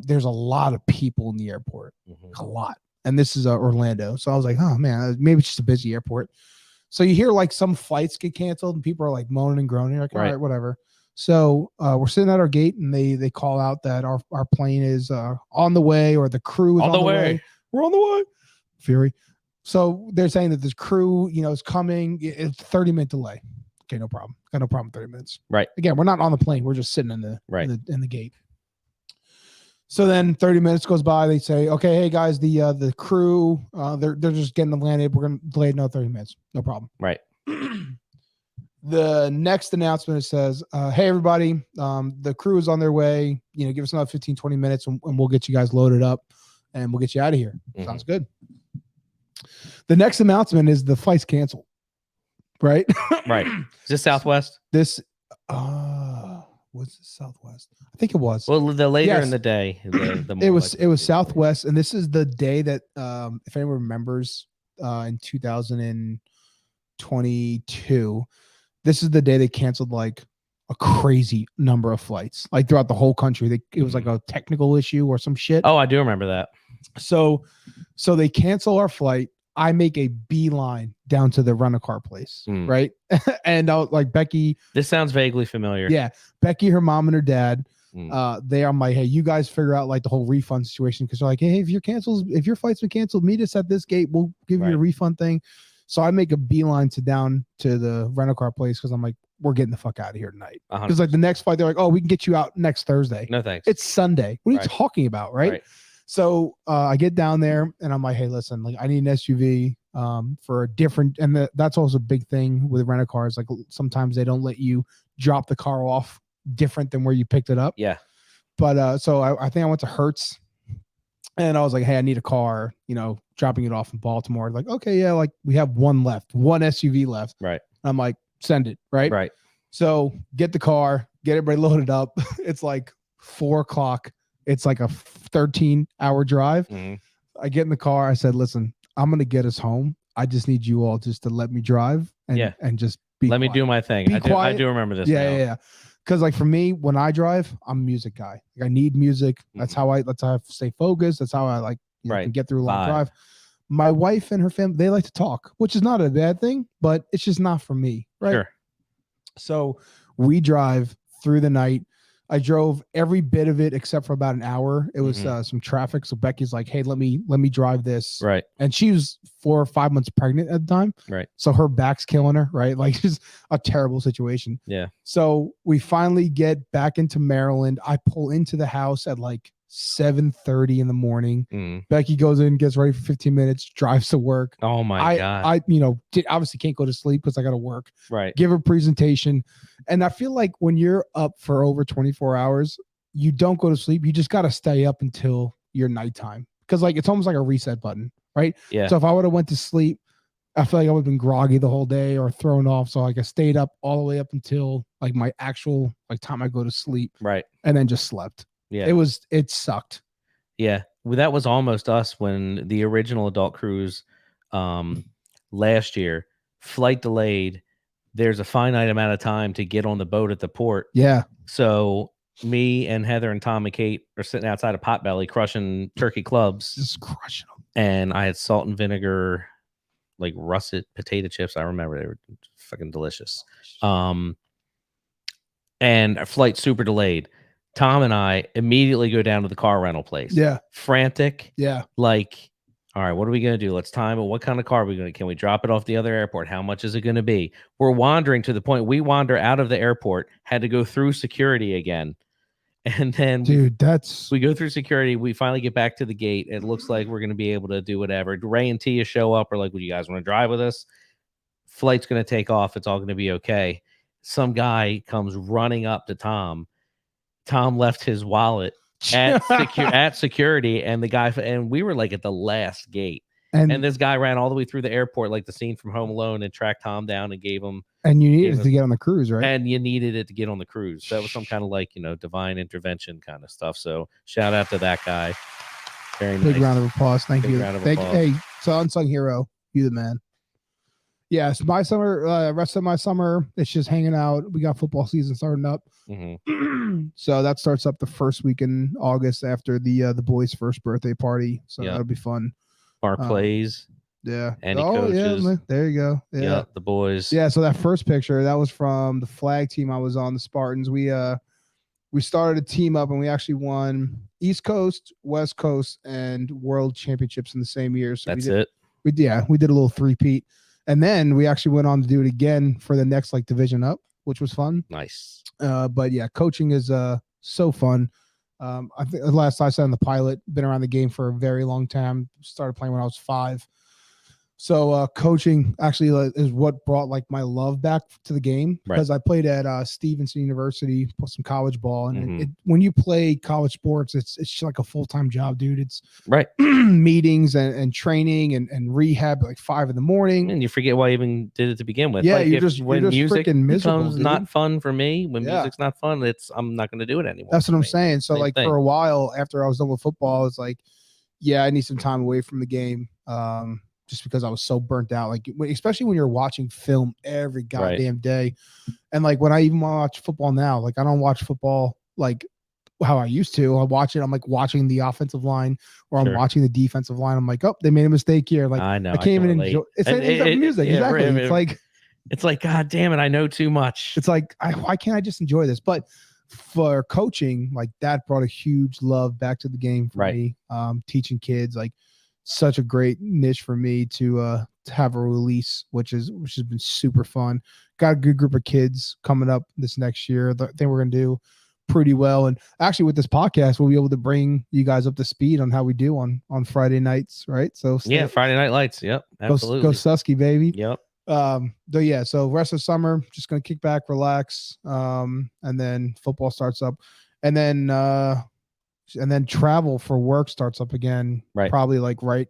There's a lot of people in the airport, a lot. And this is Orlando. So I was like, oh man, maybe it's just a busy airport. So you hear like some flights get canceled and people are like moaning and groaning. You're like, all right, whatever. So we're sitting at our gate and they call out that our plane is on the way, or the crew is on the way. We're on the way. Fury. So they're saying that this crew, is coming. It's 30-minute delay. Okay, no problem. Got no problem. 30 minutes. Right. Again, we're not on the plane. We're just sitting in the gate. So then 30 minutes goes by. They say, okay, hey guys, the crew, they're just getting landed. We're gonna delay another 30 minutes. No problem. Right. The next announcement, it says, hey everybody, the crew is on their way. Give us another 15, 20 minutes and we'll get you guys loaded up and we'll get you out of here. Sounds good. The next announcement is the flight's canceled. Right? Right. Is this Southwest? Was it Southwest? I think it was. Well, the later in the day, it was Southwest, and this is the day that, if anyone remembers, in 2022, this is the day they canceled like a crazy number of flights, like throughout the whole country. It was like a technical issue or some shit. Oh, I do remember that. So they cancel our flight. I make a beeline down to the rent-a-car place, right? And I was like, Becky. This sounds vaguely familiar. Yeah. Becky, her mom, and her dad. I'm like, hey, you guys figure out like the whole refund situation, because they're like, hey, if your flight's been canceled, meet us at this gate. We'll give you a refund thing. So I make a beeline down to the rent-a-car place because I'm like, we're getting the fuck out of here tonight. Because like the next flight, they're like, oh, we can get you out next Thursday. No thanks. It's Sunday. What are you talking about, right? So I get down there and I'm like, hey, listen, like I need an SUV for a different, and that's also a big thing with rent a cars. Like sometimes they don't let you drop the car off different than where you picked it up. Yeah. But so I think I went to Hertz and I was like, hey, I need a car, dropping it off in Baltimore. Like, okay, yeah, like we have one SUV left. Right. I'm like, send it, right? Right. So get the car, get everybody loaded up. It's like 4:00. It's like a 13-hour drive. Mhm. I get in the car. I said, listen, I'm gonna get us home. I just need you all just to let me drive and just be Let me quiet. do my thing. Be I quiet. do remember this. Yeah, now. yeah. Because like for me, when I drive, I'm a music guy. Like, I need music. That's how I stay focused. That's how I like Right. can get through a long Vibe. drive. My wife and her family, they like to talk, which is not a bad thing, but it's just not for me. Right. Sure. So we drive through the night. I drove every bit of it except for about an hour. It was some traffic. So Becky's like, hey, let me drive this. Right. And she was 4 or 5 months pregnant at the time. Right. So her back's killing her. Right. Like, just a terrible situation. Yeah. So we finally get back into Maryland. I pull into the house at like 7:30 in the morning. Mm. Becky goes in, gets ready for 15 minutes, drives to work. Oh my God. I obviously can't go to sleep because I got to work. Right. Give a presentation. And I feel like when you're up for over 24 hours, you don't go to sleep. You just got to stay up until your nighttime. Because like, it's almost like a reset button, right? Yeah. So if I would have went to sleep, I feel like I would have been groggy the whole day or thrown off. So like I stayed up all the way up until like my actual like time I go to sleep. Right. And then just slept. Yeah. It sucked. Yeah. Well, that was almost us when the original adult cruise last year, flight delayed. There's a finite amount of time to get on the boat at the port. Yeah. So me and Heather and Tom and Kate are sitting outside of Potbelly crushing turkey clubs. Just crushing them. And I had salt and vinegar, like russet potato chips. I remember they were fucking delicious. And our flight super delayed. Tom and I immediately go down to the car rental place. Yeah. Frantic. Yeah. Like, all right, what are we going to do? Let's time it. What kind of car are we going to, can we drop it off the other airport? How much is it going to be? We're wandering to the point we wander out of the airport, had to go through security again. And then dude, we go through security. We finally get back to the gate. It looks like we're going to be able to do whatever. Ray and Tia show up. We're like, would you guys want to drive with us? Flight's going to take off. It's all going to be okay. Some guy comes running up to Tom. Tom left his wallet at security, and the guy, and we were like at the last gate, and this guy ran all the way through the airport, like the scene from Home Alone, and tracked Tom down and gave him. And you needed to get on the cruise, right? And you needed it to get on the cruise. That was some kind of like, divine intervention kind of stuff. So shout out to that guy. Very nice. Big round of applause. Thank you. Hey, so unsung hero, you the man. Yes, my summer, rest of my summer, it's just hanging out. We got football season starting up. Mm-hmm. So that starts up the first week in August after the boys' first birthday party. So that'll be fun. Mark plays. Yeah. Any coaches. Yeah, there you go. Yeah. The boys. Yeah, so that first picture, that was from the flag team I was on, the Spartans. We started a team up and we actually won East Coast, West Coast, and World Championships in the same year. So we did a little three-peat. And then we actually went on to do it again for the next like division up, which was fun. Nice. But yeah, coaching is so fun. I think last I said on the pilot, been around the game for a very long time. Started playing when I was 5. So coaching actually is what brought like my love back to the game, because I played at Stevenson University, some college ball, and when you play college sports, it's just like a full-time job, dude. It's meetings and training and rehab at like 5 in the morning, and you forget why you even did it to begin with. Yeah, like you're just music freaking miserable, becomes not fun for me. When music's not fun, I'm not going to do it anymore. That's what I'm saying. So Same thing. For a while after I was done with football, it's like, yeah, I need some time away from the game. Just because I was so burnt out, like especially when you're watching film every goddamn day. And like when I even watch football now, like I don't watch football like how I used to. I watch it, I'm like watching the offensive line or I'm watching the defensive line. I'm like, oh, they made a mistake here. Like I know. I can't even enjoy it's like music. Exactly. It's like, God damn it, I know too much. It's like, why can't I just enjoy this? But for coaching, like that brought a huge love back to the game for me. Teaching kids, like such a great niche for me to have a release, which has been super fun. Got a good group of kids coming up this next year. I think we're gonna do pretty well. And actually with this podcast, we'll be able to bring you guys up to speed on how we do on Friday nights, right? So Friday Night Lights. Yep, absolutely. Go Susky, baby. Yep. So rest of summer, just gonna kick back, relax, and then football starts up, and then travel for work starts up again, probably like right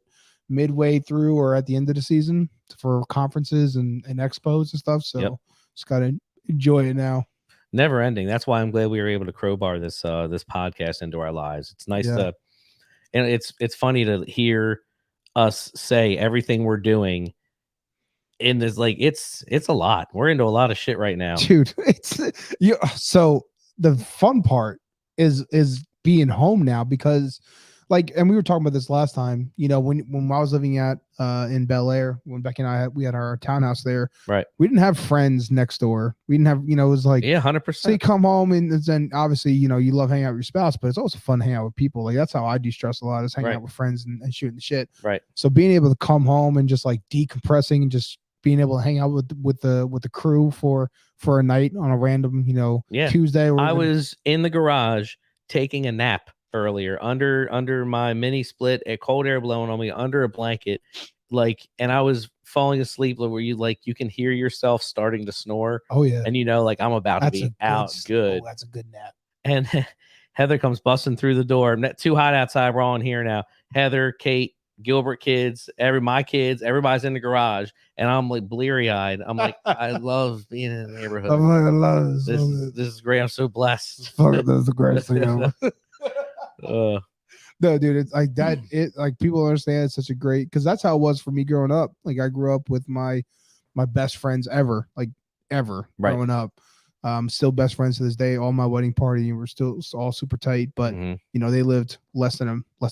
midway through or at the end of the season for conferences and expos and stuff. So Yep. just gotta enjoy it now. Never ending. That's why I'm glad we were able to crowbar this this podcast into our lives. It's nice Yeah. to, and it's funny to hear us say everything we're doing in this. Like it's a lot. We're into a lot of shit right now. Dude, it's you. So the fun part is being home now because like, and we were talking about this last time, you know, when I was living at in Bel Air, when Becky and I we had our townhouse there, Right. we didn't have friends next door. We didn't have, you know, it was like, Yeah, so you 100%. come home and then obviously, you know, you love hanging out with your spouse, but it's also fun hanging out with people. Like that's how I de-stress a lot, is hanging Right. out with friends and shooting the shit. Right. So being able to come home and just like decompressing and just being able to hang out with the crew for a night on a random, you know, Yeah. Tuesday. Or I even- was in the garage taking a nap earlier under my mini split, a cold air blowing on me under a blanket, like, and I was falling asleep where you can hear yourself starting to snore, oh yeah, and you know, like I'm about that's to be out Oh, good. that's a good nap. And Heather comes busting through the door. Too hot outside. We're all in here now. Heather, Kate, Gilbert kids, my kids, everybody's in the garage, and I'm like bleary eyed. I'm like, I love being in the neighborhood. I'm like, I love this. This is great. I'm so blessed. Fuck, that's the greatest thing ever. No, dude, it's like that. It like people understand it's such a great, because that's how it was for me growing up. Like I grew up with my best friends ever, like ever Right. growing up. Still best friends to this day. All my wedding party, we're still all super tight. But Mhm. you know, they lived less than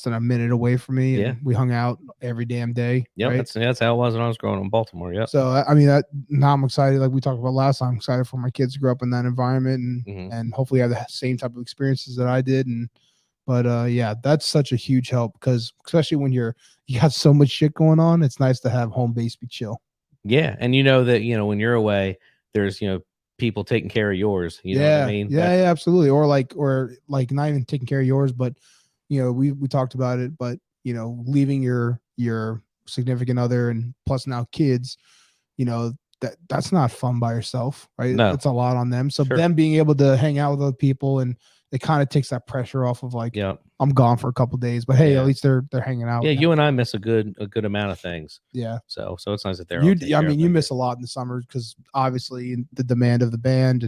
a minute away from me, and Yeah. we hung out every damn day. Yep, right? that's how it was when I was growing up in Baltimore. Yep. So I mean, now I'm excited. Like we talked about last time, I'm excited for my kids to grow up in that environment and Mhm. hopefully have the same type of experiences that I did. But yeah, that's such a huge help because especially when you got so much shit going on, it's nice to have home base be chill. Yeah, and you know that when you're away, there's people taking care of yours. You know what I mean? Yeah, absolutely. Or like not even taking care of yours, but we talked about it, but leaving your significant other and plus now kids, that's not fun by yourself, right? No. It's a lot on them. So Sure. them being able to hang out with other people, and it kind of takes that pressure off of like, Yeah. I'm gone for a couple of days, but hey, Yeah. at least they're hanging out. Yeah, you and I miss a good amount of things. Yeah. So it's nice that they're all taken I care mean, of you like miss that. a lot in the summer because obviously the demand of the band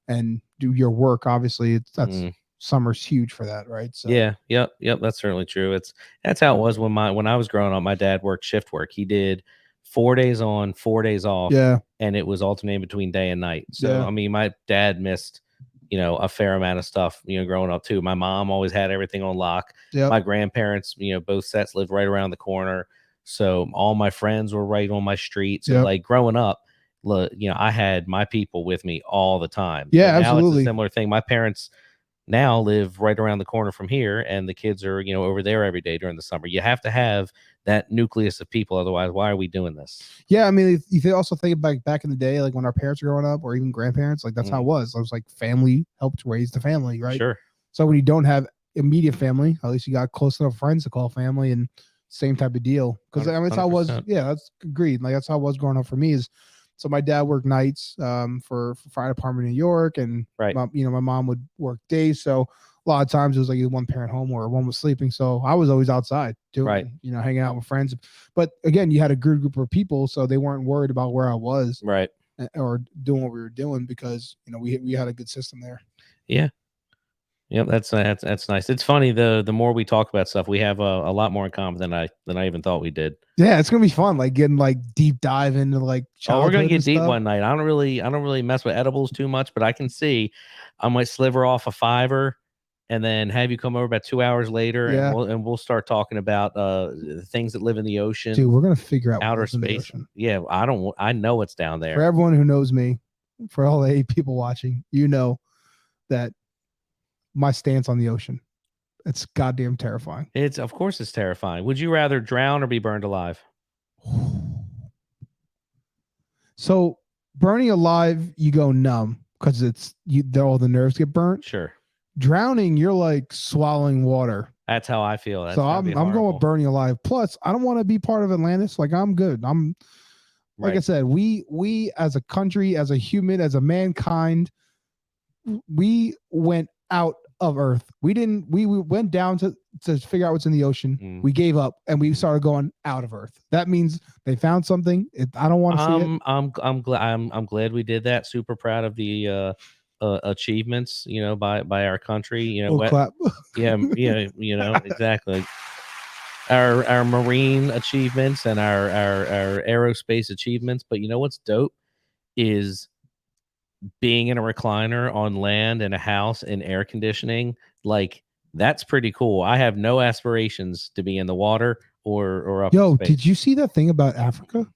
and do your work. Obviously, that's summer's huge for that, right? So Yeah, yep, that's certainly true. That's how it was when I was growing up. My dad worked shift work. He did 4 days on, 4 days off. Yeah. And it was alternating between day and night. So Yeah. I mean, my dad missed a fair amount of stuff growing up too. My mom always had everything on lock. Yep. My grandparents, both sets lived right around the corner, so all my friends were right on my street. So Yep. like growing up, I had my people with me all the time. Yeah, But now absolutely. it's a similar thing. My parents now live right around the corner from here, and the kids are over there every day during the summer. You have to have that nucleus of people, otherwise why are we doing this? Yeah, I mean, if you also think back in the day, like when our parents were growing up or even grandparents, like that's how it was. It was like family helped raise the family, right? Sure. So when you don't have immediate family, at least you got close enough friends to call family, and same type of deal. Because I mean, that's how it was. 100%. Yeah, that's agreed. Like that's how it was growing up for me. Is so my dad worked nights for fire department in New York, and Right. my mom would work days. So a lot of times it was like either one parent home or one was sleeping. So I was always outside doing, Right. hanging out with friends. But again, you had a good group of people, so they weren't worried about where I was, Right. or doing what we were doing because we had a good system there. Yeah. Yep, that's nice. It's funny, the more we talk about stuff, we have a lot more in common than I even thought we did. Yeah, it's gonna be fun, like getting like deep dive into like Oh, we're gonna childhood get and deep stuff. one night. I don't really mess with edibles too much, but I can see I might sliver off a fiver and then have you come over about 2 hours later, Yeah. and we'll start talking about things that live in the ocean, Dude, we're gonna figure out outer what's in the space. ocean. Yeah, I know it's down For there. everyone who knows me, for all the 8 people watching, that my stance on the ocean, it's goddamn terrifying. Of course it's terrifying. Would you rather drown or be burned alive? So burning alive, you go numb because all the nerves get burnt. Sure. Drowning, you're like swallowing water. That's how I feel. That's So gotta I'm be going horrible. with burning alive. Plus, I don't want to be part of Atlantis. Like I'm good. Like I Right. said, we as a country, as a human, as a mankind, we went out of Earth. We went down to to figure out what's in the ocean. We gave up and we started going out of Earth. That means they found something. I don't want to see it. I'm glad we did that. Super proud of the achievements, by our country. We'll clap. Yeah, exactly. Our marine achievements and our aerospace achievements. But you know what's dope is being in a recliner on land in a house in air conditioning. Like, that's pretty cool. I have no aspirations to be in the water or up in Yo, space. did you see that thing about Africa?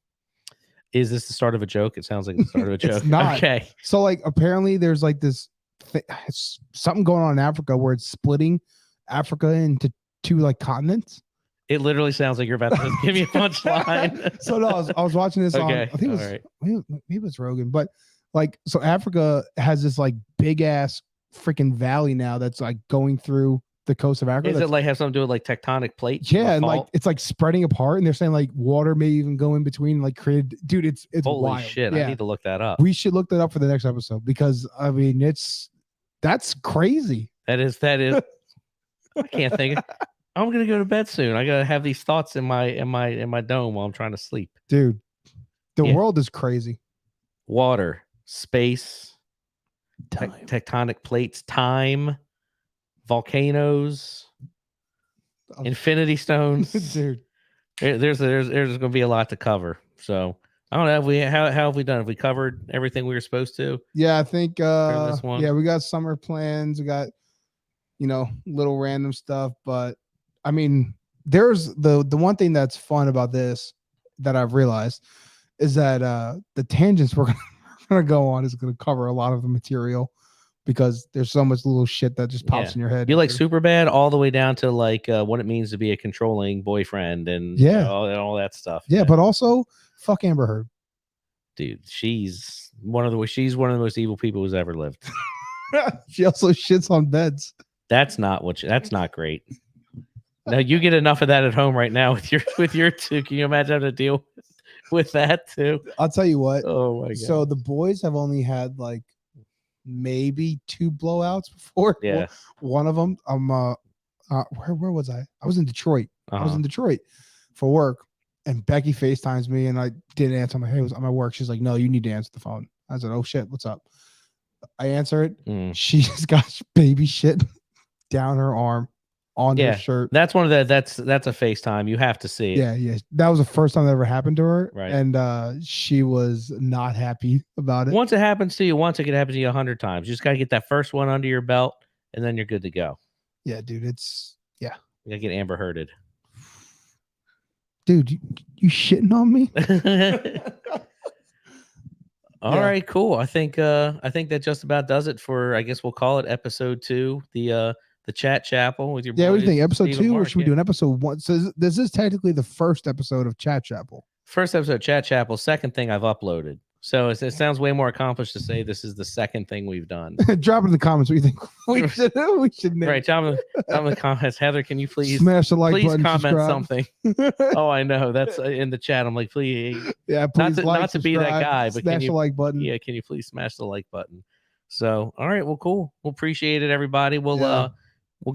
Is this the start of a joke? It sounds like the start of a joke. It's not. Okay. So like apparently there's like this something going on in Africa where it's splitting Africa into 2 like continents. It literally sounds like you're about to give me a punchline. So no, I was watching this on, I Okay, think it was all right. maybe it was Rogan, but like, so Africa has this like big ass freaking valley now that's like going through the coast of Africa. Is it like have something to do with like tectonic plates? Yeah, and like it's like spreading apart, and they're saying like water may even go in between, and, like created. Dude, it's holy wild. shit! Yeah. I need to look that up. We should look that up for the next episode because I mean that's crazy. That is. I can't think. I'm gonna go to bed soon. I gotta have these thoughts in my dome while I'm trying to sleep. Dude, the Yeah. world is crazy. Water, space, Time. tectonic plates, time, volcanoes, infinity stones. Dude. There's going to be a lot to cover. So I don't know. How have we done? Have we covered everything we were supposed to? Yeah, I think this one? yeah, we got summer plans. We got little random stuff, but I mean, there's the one thing that's fun about this that I've realized is that the tangents we're gonna go on is gonna cover a lot of the material because there's so much little shit that just pops in your head. You like Superbad all the way down to like what it means to be a controlling boyfriend and all that stuff. Yeah, but also fuck Amber Heard. Dude, she's one of the most evil people who's ever lived. She also shits on beds. That's not great. Now you get enough of that at home right now with your two. Can you imagine having to deal with that too? I'll tell you what. Oh my god. So the boys have only had like maybe 2 blowouts before. Yeah. One of them, where was I? I was in Detroit. Uh-huh. I was in Detroit for work, and Becky FaceTimes me, and I didn't answer. I'm like, hey, I'm at work. She's like, no, you need to answer the phone. I said, oh shit, what's up? I answer it. She just got baby shit down her arm on her shirt. That's one of the that's a FaceTime. You have to see it. Yeah. That was the first time that ever happened to her. Right. And she was not happy about it. Once it happens to you, once it can happen to you 100 times. You just gotta get that first one under your belt, and then you're good to go. Yeah, dude. You gotta get Amber Hearded. Dude, you shitting on me? All right, cool. I think that just about does it for, I guess we'll call it episode 2, the Chat Chapel with your boys. Yeah, what do you think? Episode Steve 2, Mark, or should we do an episode 1? So this is technically the first episode of Chat Chapel. First episode of Chat Chapel, second thing I've uploaded. So it sounds way more accomplished to say this is the second thing we've done. Drop in the comments what you think we should name. Right, drop in the comments. Heather, can you please smash the like button? Please comment subscribe. something. Oh, I know. That's in the chat. I'm like, please. Yeah, please not to be that guy, but smash the like button. Yeah, can you please smash the like button? So, all right, well, cool. We'll appreciate it, everybody. We'll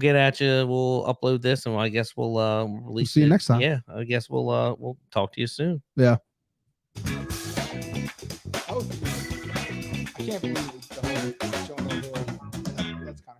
get at you. We'll upload this, and I guess we'll release. See you next time. Yeah, I guess we'll talk to you soon. Yeah. I can't believe it's the whole